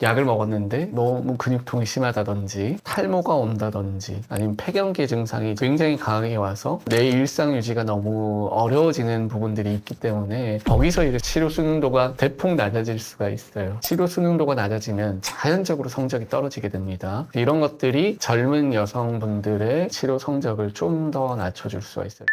약을 먹었는데 너무 근육통이 심하다든지 탈모가 온다든지 아니면 폐경기 증상이 굉장히 강하게 와서 내 일상 유지가 너무 어려워지는 부분들이 있기 때문에 거기서 이제 치료 수능도가 대폭 낮아질 수가 있어요. 치료 수능도가 낮아지면 자연적으로 성적이 떨어지게 됩니다. 이런 것들이 젊은 여성분들의 치료 성적을 좀 더 낮춰줄 수가 있어요.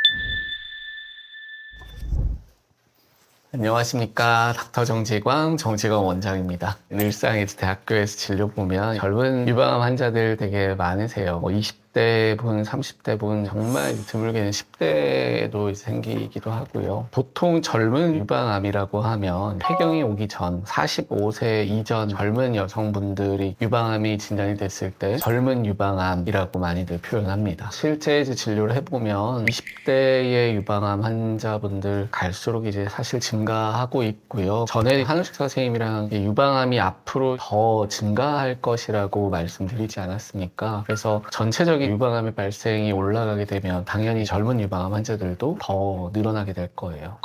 안녕하십니까. 닥터 정지광 정지광 원장입니다. 일상에서 대학교에서 진료 보면 젊은 유방암 환자들 되게 많으세요. 20대 분, 30대 분, 정말 드물게는 10대도 생기기도 하고요. 보통 젊은 유방암이라고 하면 폐경이 오기 전 45세 이전 젊은 여성분들이 유방암이 진단이 됐을 때 젊은 유방암이라고 많이들 표현합니다. 실제 이제 진료를 해보면 20대의 유방암 환자분들 갈수록 이제 사실 증가하고 있고요. 전에 한우식 선생님이랑 유방암이 앞으로 더 증가할 것이라고 말씀드리지 않았습니까? 그래서 전체적인 유방암의 발생이 올라가게 되면 당연히 젊은 유방암 환자들도 더 늘어나게 될 거예요.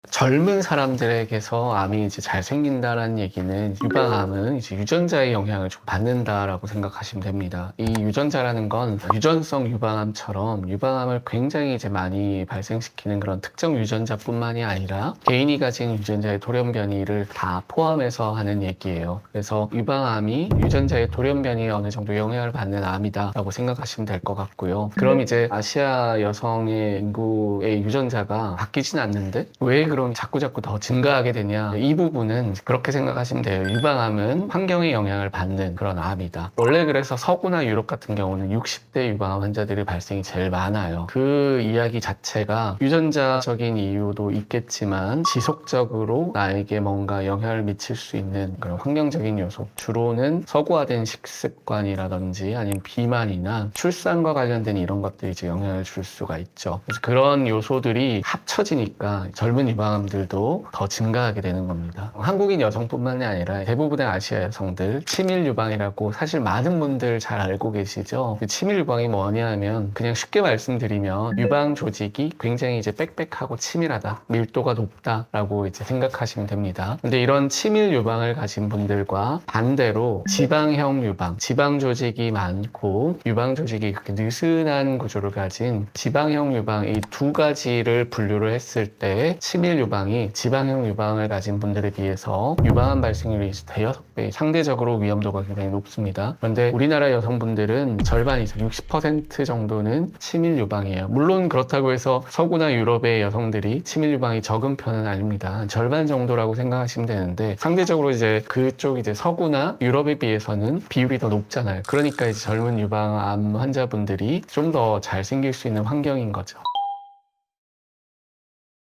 젊은 사람들에게서 암이 이제 잘 생긴다라는 얘기는 유방암은 이제 유전자의 영향을 좀 받는다라고 생각하시면 됩니다. 이 유전자라는 건 유전성 유방암처럼 유방암을 굉장히 이제 많이 발생시키는 그런 특정 유전자뿐만이 아니라 개인이 가진 유전자의 돌연변이를 다 포함해서 하는 얘기예요. 그래서 유방암이 유전자의 돌연변이에 어느 정도 영향을 받는 암이다라고 생각하시면 될 것 같고요. 그럼 이제 아시아 여성의 인구의 유전자가 바뀌진 않는데 왜 그럼 자꾸자꾸 더 증가하게 되냐, 이 부분은 그렇게 생각하시면 돼요. 유방암은 환경의 영향을 받는 그런 암이다. 원래 그래서 서구나 유럽 같은 경우는 60대 유방암 환자들의 발생이 제일 많아요. 그 이야기 자체가 유전자적인 이유도 있겠지만 지속적으로 나에게 뭔가 영향을 미칠 수 있는 그런 환경적인 요소, 주로는 서구화된 식습관이라든지 아니면 비만이나 출산과 관련된 이런 것들이 이제 영향을 줄 수가 있죠. 그래서 그런 요소들이 합쳐지니까 젊은 유방암들도 더 증가하게 되는 겁니다. 한국인 여성뿐만이 아니라 대부분의 아시아 여성들 치밀 유방이라고 사실 많은 분들 잘 알고 계시죠? 치밀 유방이 뭐냐 하면 그냥 쉽게 말씀드리면 유방 조직이 굉장히 이제 빽빽하고 치밀하다, 밀도가 높다라고 이제 생각하시면 됩니다. 근데 이런 치밀 유방을 가진 분들과 반대로 지방형 유방, 지방 조직이 많고 유방 조직이 그렇게 느슨한 구조를 가진 지방형 유방, 이 두 가지를 분류를 했을 때 치밀 유방이 지방형 유방을 가진 분들에 비해서 유방암 발생률이 대여섯 배 상대적으로 위험도가 굉장히 높습니다. 그런데 우리나라 여성분들은 절반 이상 60% 정도는 치밀 유방이에요. 물론 그렇다고 해서 서구나 유럽의 여성들이 치밀 유방이 적은 편은 아닙니다. 절반 정도라고 생각하시면 되는데 상대적으로 이제 그쪽 이제 서구나 유럽에 비해서는 비율이 더 높잖아요. 그러니까 이제 젊은 유방암 환자분들이 좀 더 잘 생길 수 있는 환경인 거죠.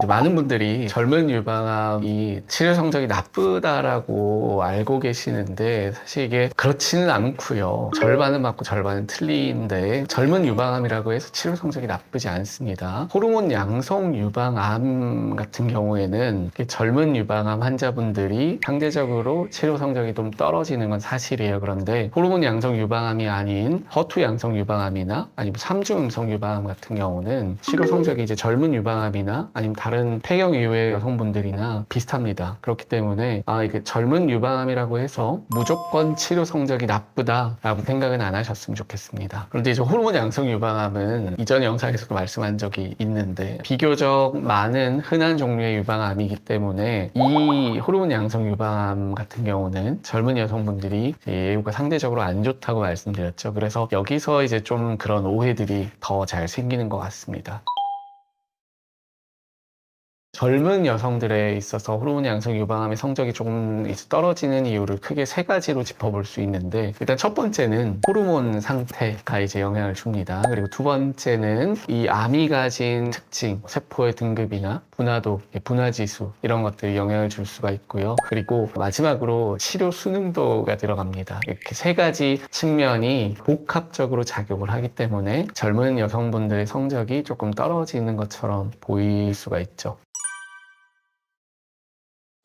많은 분들이 젊은 유방암이 치료 성적이 나쁘다라고 알고 계시는데 사실 이게 그렇지는 않고요. 절반은 맞고 절반은 틀린데 젊은 유방암이라고 해서 치료 성적이 나쁘지 않습니다. 호르몬 양성 유방암 같은 경우에는 젊은 유방암 환자분들이 상대적으로 치료 성적이 좀 떨어지는 건 사실이에요. 그런데 호르몬 양성 유방암이 아닌 허투 양성 유방암이나 아니면 삼중 음성 유방암 같은 경우는 치료 성적이 이제 젊은 유방암이나 아니면 다른 폐경 이후의 여성분들이나 비슷합니다. 그렇기 때문에 이게 젊은 유방암이라고 해서 무조건 치료 성적이 나쁘다라고 생각은 안 하셨으면 좋겠습니다. 그런데 이제 호르몬 양성 유방암은 이전 영상에서도 말씀한 적이 있는데 비교적 많은 흔한 종류의 유방암이기 때문에 이 호르몬 양성 유방암 같은 경우는 젊은 여성분들이 예후가 상대적으로 안 좋다고 말씀드렸죠. 그래서 여기서 이제 좀 그런 오해들이 더 잘 생기는 것 같습니다. 젊은 여성들에 있어서 호르몬 양성 유방암의 성적이 조금 이제 떨어지는 이유를 크게 세 가지로 짚어볼 수 있는데, 일단 첫 번째는 호르몬 상태가 이제 영향을 줍니다. 그리고 두 번째는 이 암이 가진 특징, 세포의 등급이나 분화도, 분화지수 이런 것들이 영향을 줄 수가 있고요. 그리고 마지막으로 치료 수능도가 들어갑니다. 이렇게 세 가지 측면이 복합적으로 작용을 하기 때문에 젊은 여성분들의 성적이 조금 떨어지는 것처럼 보일 수가 있죠.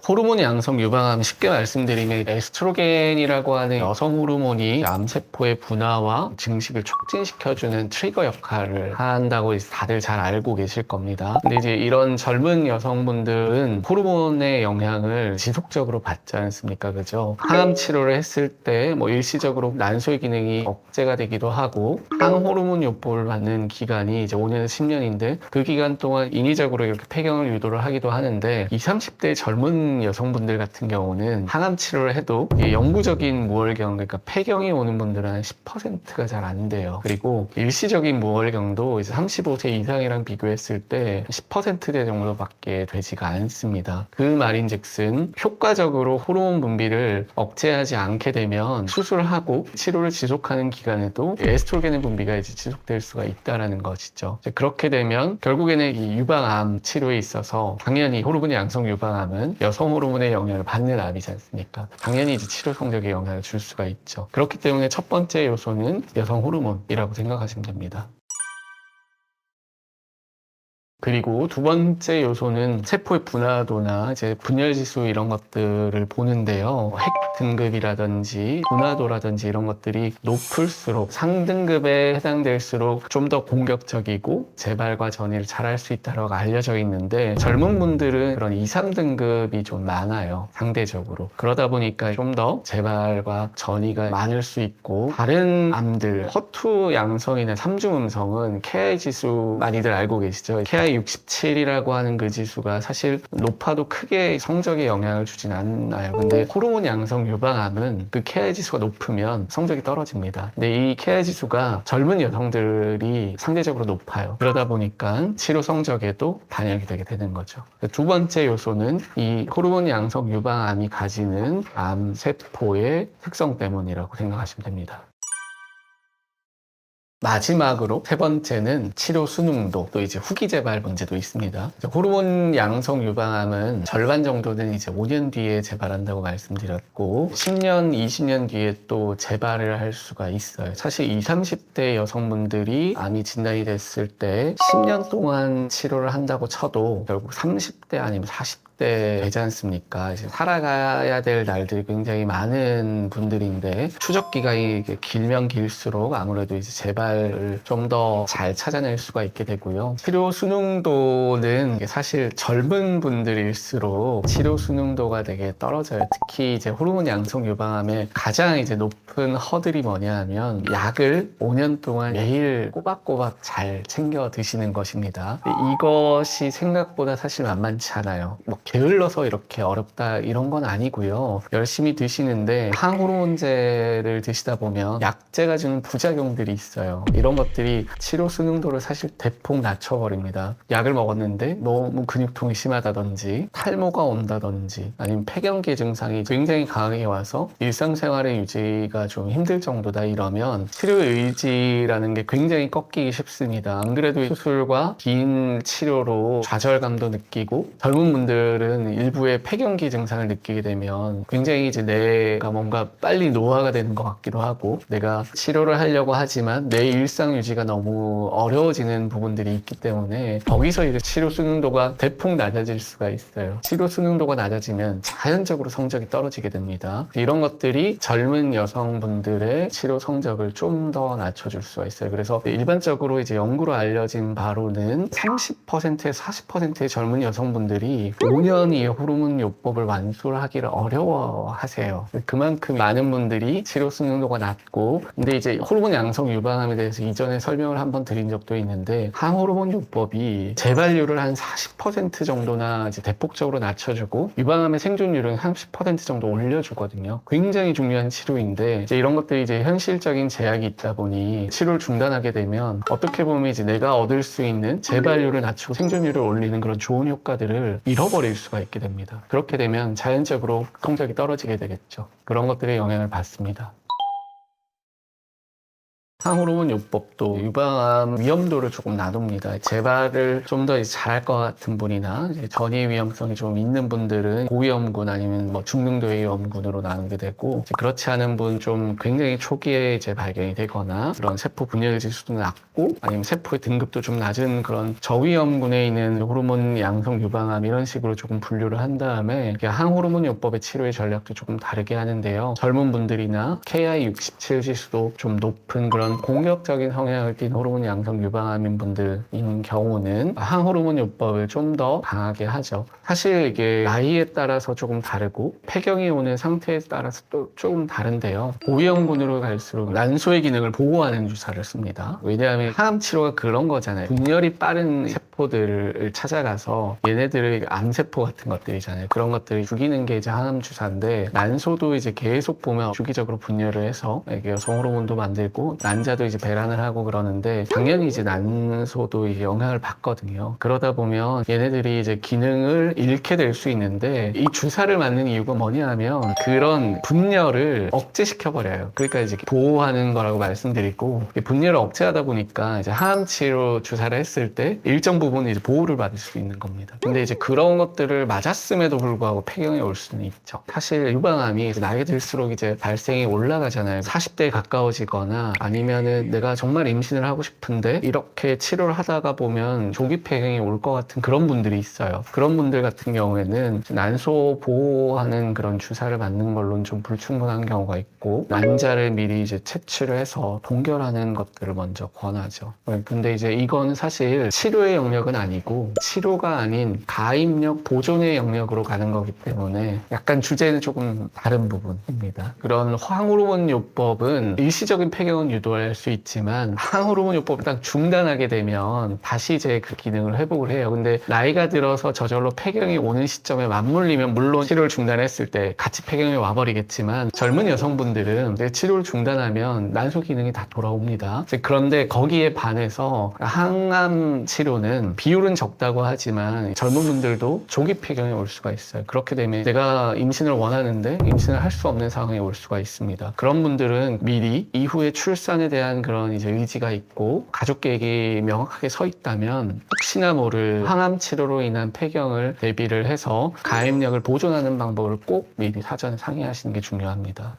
호르몬 양성 유방암 쉽게 말씀드리면 에스트로겐이라고 하는 여성 호르몬이 암세포의 분화와 증식을 촉진시켜주는 트리거 역할을 한다고 다들 잘 알고 계실 겁니다. 근데 이제 이런 젊은 여성분들은 호르몬의 영향을 지속적으로 받지 않습니까? 그죠? 항암 치료를 했을 때 뭐 일시적으로 난소의 기능이 억제가 되기도 하고 항호르몬 요법을 받는 기간이 이제 5년에서 10년인데 그 기간 동안 인위적으로 이렇게 폐경을 유도를 하기도 하는데 20, 30대 젊은 여성분들 같은 경우는 항암 치료를 해도 영구적인 무월경, 그러니까 폐경이 오는 분들은 한 10%가 잘 안 돼요. 그리고 일시적인 무월경도 이제 35세 이상이랑 비교했을 때 10%대 정도밖에 되지가 않습니다. 그 말인즉슨 효과적으로 호르몬 분비를 억제하지 않게 되면 수술하고 치료를 지속하는 기간에도 에스트로겐의 분비가 이제 지속될 수가 있다라는 것이죠. 그렇게 되면 결국에는 이 유방암 치료에 있어서 당연히 호르몬 양성 유방암은 여성 호르몬의 영향을 받는 암이지 않습니까? 당연히 이제 치료 성적에 영향을 줄 수가 있죠. 그렇기 때문에 첫 번째 요소는 여성 호르몬이라고 생각하시면 됩니다. 그리고 두 번째 요소는 세포의 분화도나 이제 분열 지수 이런 것들을 보는데요. 핵 등급이라든지 분화도라든지 이런 것들이 높을수록 상등급에 해당될수록 좀 더 공격적이고 재발과 전이를 잘할 수 있다고 알려져 있는데 젊은 분들은 그런 2, 3등급이 좀 많아요. 상대적으로. 그러다 보니까 좀 더 재발과 전이가 많을 수 있고 다른 암들, 허투 양성이나 삼중 음성은 KI 지수 많이들 알고 계시죠? KI 67이라고 하는 그 지수가 사실 높아도 크게 성적에 영향을 주진 않아요. 근데 호르몬 양성 유방암은 그 KI 지수가 높으면 성적이 떨어집니다. 근데 이 KI 지수가 젊은 여성들이 상대적으로 높아요. 그러다 보니까 치료 성적에도 반영이 되게 되는 거죠. 두 번째 요소는 이 호르몬 양성 유방암이 가지는 암 세포의 특성 때문이라고 생각하시면 됩니다. 마지막으로 세 번째는 치료 순응도, 또 이제 후기 재발 문제도 있습니다. 호르몬 양성 유방암은 절반 정도는 이제 5년 뒤에 재발한다고 말씀드렸고 10년, 20년 뒤에 또 재발을 할 수가 있어요. 사실 20, 30대 여성분들이 암이 진단이 됐을 때 10년 동안 치료를 한다고 쳐도 결국 30대 아니면 40대 되지 않습니까? 이제 살아가야 될 날들이 굉장히 많은 분들인데 추적 기간이 길면 길수록 아무래도 이제 재발을 좀 더 잘 찾아낼 수가 있게 되고요. 치료 순응도는 사실 젊은 분들일수록 치료 순응도가 되게 떨어져요. 특히 이제 호르몬 양성 유방암의 가장 이제 높은 허들이 뭐냐 하면 약을 5년 동안 매일 꼬박꼬박 잘 챙겨 드시는 것입니다. 이것이 생각보다 사실 만만치 않아요. 뭐 게을러서 이렇게 어렵다 이런 건 아니고요. 열심히 드시는데 항호르몬제를 드시다 보면 약제가 주는 부작용들이 있어요. 이런 것들이 치료 순응도를 사실 대폭 낮춰버립니다. 약을 먹었는데 너무 근육통이 심하다든지 탈모가 온다든지 아니면 폐경기 증상이 굉장히 강하게 와서 일상생활의 유지가 좀 힘들 정도다 이러면 치료 의지라는 게 굉장히 꺾이기 쉽습니다. 안 그래도 수술과 긴 치료로 좌절감도 느끼고 젊은 분들은 일부의 폐경기 증상을 느끼게 되면 굉장히 이제 내가 뭔가 빨리 노화가 되는 것 같기도 하고 내가 치료를 하려고 하지만 내 일상 유지가 너무 어려워지는 부분들이 있기 때문에 거기서 이제 치료 순응도가 대폭 낮아질 수가 있어요. 치료 순응도가 낮아지면 자연적으로 성적이 떨어지게 됩니다. 이런 것들이 젊은 여성분들의 치료 성적을 좀 더 낮춰줄 수가 있어요. 그래서 일반적으로 이제 연구로 알려진 바로는 30%에서 40%의 젊은 여성분들이 5년 이에 호르몬 요법을 완수를 하기를 어려워하세요. 그만큼 많은 분들이 치료 순응도가 낮고 근데 이제 호르몬 양성 유방암에 대해서 이전에 설명을 한번 드린 적도 있는데 항호르몬 요법이 재발률을 한 40% 정도나 이제 대폭적으로 낮춰주고 유방암의 생존율은 30% 정도 올려주거든요. 굉장히 중요한 치료인데 이제 이런 것들이 이제 현실적인 제약이 있다 보니 치료를 중단하게 되면 어떻게 보면 이제 내가 얻을 수 있는 재발률을 낮추고 생존율을 올리는 그런 좋은 효과들을 잃어버릴 수가 있게 됩니다. 그렇게 되면 자연적으로 성적이 떨어지게 되겠죠. 그런 것들의 영향을 받습니다. 항호르몬 요법도 유방암 위험도를 조금 나눕니다. 재발을 좀 더 잘할 것 같은 분이나 이제 전이 위험성이 좀 있는 분들은 고위험군 아니면 뭐 중등도의 위험군으로 나누게 되고, 그렇지 않은 분 좀 굉장히 초기에 이제 발견이 되거나 그런 세포 분열 지수도 낮고 아니면 세포의 등급도 좀 낮은 그런 저위험군에 있는 호르몬 양성 유방암 이런 식으로 조금 분류를 한 다음에 항호르몬 요법의 치료의 전략도 조금 다르게 하는데요. 젊은 분들이나 KI67 지수도 좀 높은 그런 공격적인 성향을 띤 호르몬 양성 유방암인 분들인 경우는 항호르몬 요법을 좀 더 강하게 하죠. 사실 이게 나이에 따라서 조금 다르고 폐경이 오는 상태에 따라서 또 조금 다른데요. 고위험군으로 갈수록 난소의 기능을 보호하는 주사를 씁니다. 왜냐하면 항암 치료가 그런 거잖아요. 분열이 빠른 세포들을 찾아가서 얘네들의 암세포 같은 것들이잖아요. 그런 것들을 죽이는 게 이제 항암 주사인데, 난소도 이제 계속 보면 주기적으로 분열을 해서 이게 여성 호르몬도 만들고 난자도 이제 배란을 하고 그러는데, 당연히 이제 난소도 이제 영향을 받거든요. 그러다 보면 얘네들이 이제 기능을 잃게 될 수 있는데, 이 주사를 맞는 이유가 뭐냐면 그런 분열을 억제시켜 버려요. 그러니까 이제 보호하는 거라고 말씀드리고, 분열을 억제하다 보니까 이제 항암 치료 주사를 했을 때 일정 부분 이제 보호를 받을 수 있는 겁니다. 근데 이제 그런 것들을 맞았음에도 불구하고 폐경이 올 수는 있죠. 사실 유방암이 이제 나이 들수록 이제 발생이 올라가잖아요. 40대에 가까워지거나 아니면은 내가 정말 임신을 하고 싶은데 이렇게 치료를 하다가 보면 조기 폐경이 올 것 같은 그런 분들이 있어요. 그런 분들 같은 경우에는 난소 보호하는 그런 주사를 맞는 걸로는 좀 불충분한 경우가 있고, 난자를 미리 이제 채취를 해서 동결하는 것들을 먼저 권하죠. 근데 이제 이건 사실 치료의 영역은 아니고 치료가 아닌 가입력 보존의 영역으로 가는 거기 때문에 약간 주제는 조금 다른 부분입니다. 그런 항호르몬 요법은 일시적인 폐경은 유도할 수 있지만 항호르몬 요법을 딱 중단하게 되면 다시 이제 그 기능을 회복을 해요. 근데 나이가 들어서 저절로 폐경이 오는 시점에 맞물리면 물론 치료를 중단했을 때 같이 폐경이 와버리겠지만, 젊은 여성분들은 치료를 중단하면 난소 기능이 다 돌아옵니다. 그런데 거기에 반해서 항암 치료는 비율은 적다고 하지만 젊은 분들도 조기 폐경이 올 수가 있어요. 그렇게 되면 내가 임신을 원하는데 임신을 할 수 없는 상황이 올 수가 있습니다. 그런 분들은 미리 이후에 출산에 대한 그런 이제 의지가 있고 가족 계획이 명확하게 서 있다면 혹시나 모를 항암 치료로 인한 폐경을 대비를 해서 가입력을 보존하는 방법을 꼭 미리 사전에 상의하시는 게 중요합니다.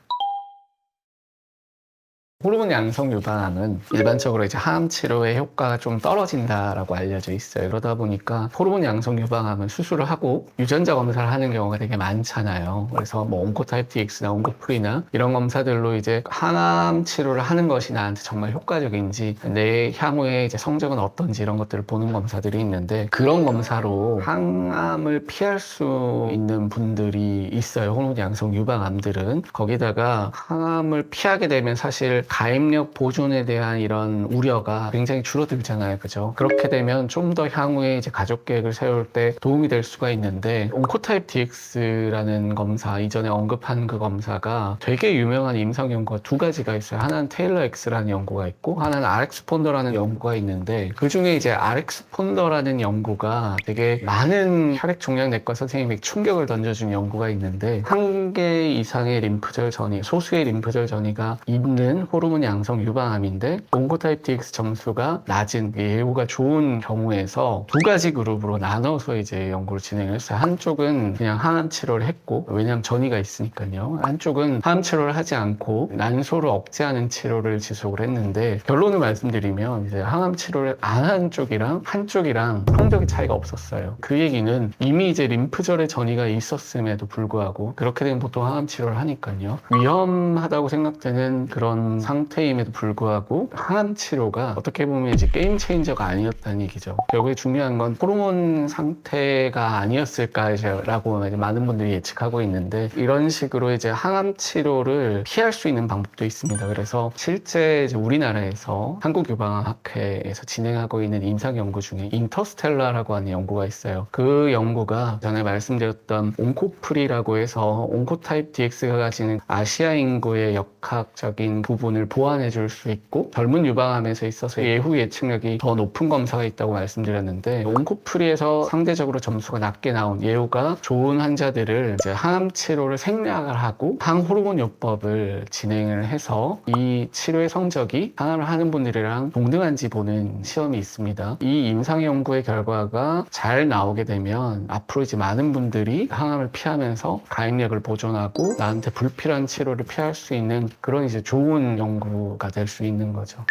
호르몬 양성 유방암은 일반적으로 이제 항암 치료의 효과가 좀 떨어진다라고 알려져 있어요. 그러다 보니까 호르몬 양성 유방암은 수술을 하고 유전자 검사를 하는 경우가 되게 많잖아요. 그래서 뭐 온코타입 DX나 온코프리나 이런 검사들로 이제 항암 치료를 하는 것이 나한테 정말 효과적인지, 내 향후에 이제 성적은 어떤지 이런 것들을 보는 검사들이 있는데, 그런 검사로 항암을 피할 수 있는 분들이 있어요. 호르몬 양성 유방암들은. 거기다가 항암을 피하게 되면 사실 가입력 보존에 대한 이런 우려가 굉장히 줄어들잖아요. 그죠? 그렇게 되면 좀 더 향후에 이제 가족 계획을 세울 때 도움이 될 수가 있는데, 온코타입 DX라는 검사, 이전에 언급한 그 검사가 되게 유명한 임상 연구가 두 가지가 있어요. 하나는 테일러 X라는 연구가 있고, 하나는 RX 폰더라는 연구가 있는데, 그 중에 이제 RX 폰더라는 연구가 되게 많은 혈액 종양 내과 선생님에게 충격을 던져준 연구가 있는데, 한 개 이상의 림프절 전이, 소수의 림프절 전이가 있는 호르몬 양성 유방암인데 온코타입 DX 점수가 낮은, 예후가 좋은 경우에서 두 가지 그룹으로 나눠서 이제 연구를 진행을 했어요. 한쪽은 그냥 항암 치료를 했고, 왜냐하면 전이가 있으니까요. 한쪽은 항암 치료를 하지 않고 난소를 억제하는 치료를 지속을 했는데, 결론을 말씀드리면 이제 항암 치료를 안 한 쪽이랑 한쪽이랑 성적의 차이가 없었어요. 그 얘기는 이미 이제 림프절에 전이가 있었음에도 불구하고, 그렇게 되면 보통 항암 치료를 하니까요. 위험하다고 생각되는 그런 상태임에도 불구하고 항암 치료가 어떻게 보면 이제 게임 체인저가 아니었다는 얘기죠. 결국에 중요한 건 호르몬 상태가 아니었을까라고 이제 많은 분들이 예측하고 있는데, 이런 식으로 이제 항암 치료를 피할 수 있는 방법도 있습니다. 그래서 실제 이제 우리나라에서 한국유방암학회에서 진행하고 있는 임상 연구 중에 인터스텔라라고 하는 연구가 있어요. 그 연구가 전에 말씀드렸던 온코프리라고 해서 온코타입 DX가 가지는 아시아 인구의 역학적인 부분을 부분을 보완해 줄 수 있고 젊은 유방암에서 있어서 예후 예측력이 더 높은 검사가 있다고 말씀드렸는데 온코프리에서 상대적으로 점수가 낮게 나온 예후가 좋은 환자들을 이제 항암 치료를 생략을 하고 항호르몬 요법을 진행을 해서 이 치료의 성적이 항암을 하는 분들이랑 동등한지 보는 시험이 있습니다. 이 임상 연구의 결과가 잘 나오게 되면 앞으로 이제 많은 분들이 항암을 피하면서 가입력을 보존하고 나한테 불필요한 치료를 피할 수 있는 그런 이제 좋은 연구가 될 수 있는 거죠.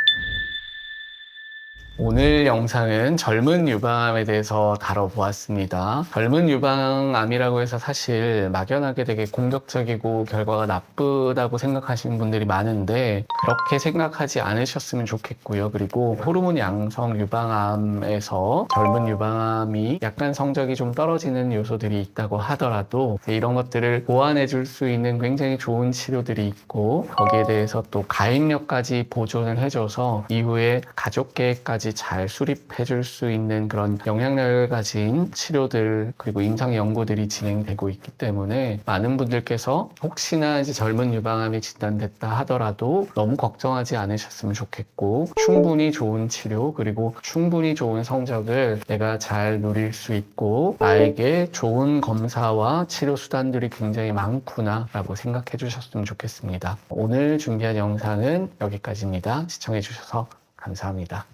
오늘 영상은 젊은 유방암에 대해서 다뤄보았습니다. 젊은 유방암이라고 해서 사실 막연하게 되게 공격적이고 결과가 나쁘다고 생각하시는 분들이 많은데 그렇게 생각하지 않으셨으면 좋겠고요. 그리고 호르몬 양성 유방암에서 젊은 유방암이 약간 성적이 좀 떨어지는 요소들이 있다고 하더라도 이런 것들을 보완해 줄 수 있는 굉장히 좋은 치료들이 있고 거기에 대해서 또 가입력까지 보존을 해줘서 이후에 가족 계획까지 잘 수립해 줄 수 있는 그런 영향력을 가진 치료들 그리고 임상 연구들이 진행되고 있기 때문에 많은 분들께서 혹시나 이제 젊은 유방암이 진단됐다 하더라도 너무 걱정하지 않으셨으면 좋겠고 충분히 좋은 치료 그리고 충분히 좋은 성적을 내가 잘 누릴 수 있고 나에게 좋은 검사와 치료 수단들이 굉장히 많구나 라고 생각해 주셨으면 좋겠습니다. 오늘 준비한 영상은 여기까지입니다. 시청해 주셔서 감사합니다.